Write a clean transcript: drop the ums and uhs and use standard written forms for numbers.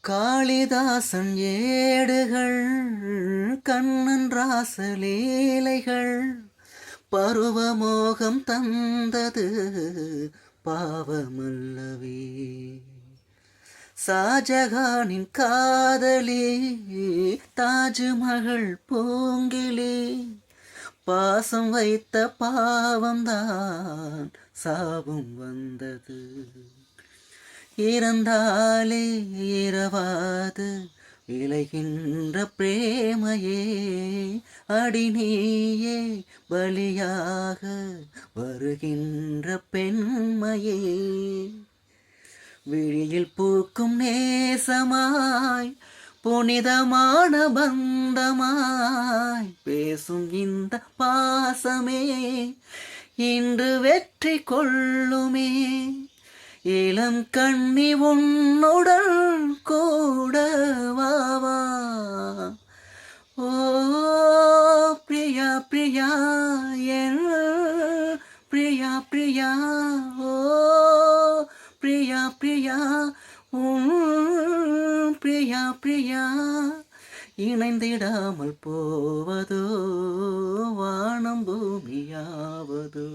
காளிதாசன் ஏடுகள், கண்ணன் ராசலீலைகள், பருவமோகம் தந்தது பாவமல்லவே. ஷாஜகானின் காதலி, தாஜ்மகள் பூங்கிலி, பாசம் வைத்த பாவம்தான் சாபம் வந்தது. இறந்தாலே இரவாது விளைகின்ற பிரேமையே, அடிநீயே பலியாக வருகின்ற பெண்மையே. விழியில் பூக்கும் நேசமாய் புனிதமான பந்தமாய் பேசும் இந்த பாசமே இன்று வெற்றி கொள்ளுமே. இளம் கண்ணி உன்னுடன் கூட வாவா. ஓ பிரியா பிரியா என் பிரியா பிரியா, ஓ பிரியா பிரியா உன் பிரியா பிரியா. இணைந்திடாமல் போவதோ வானம் பூமியாவதோ.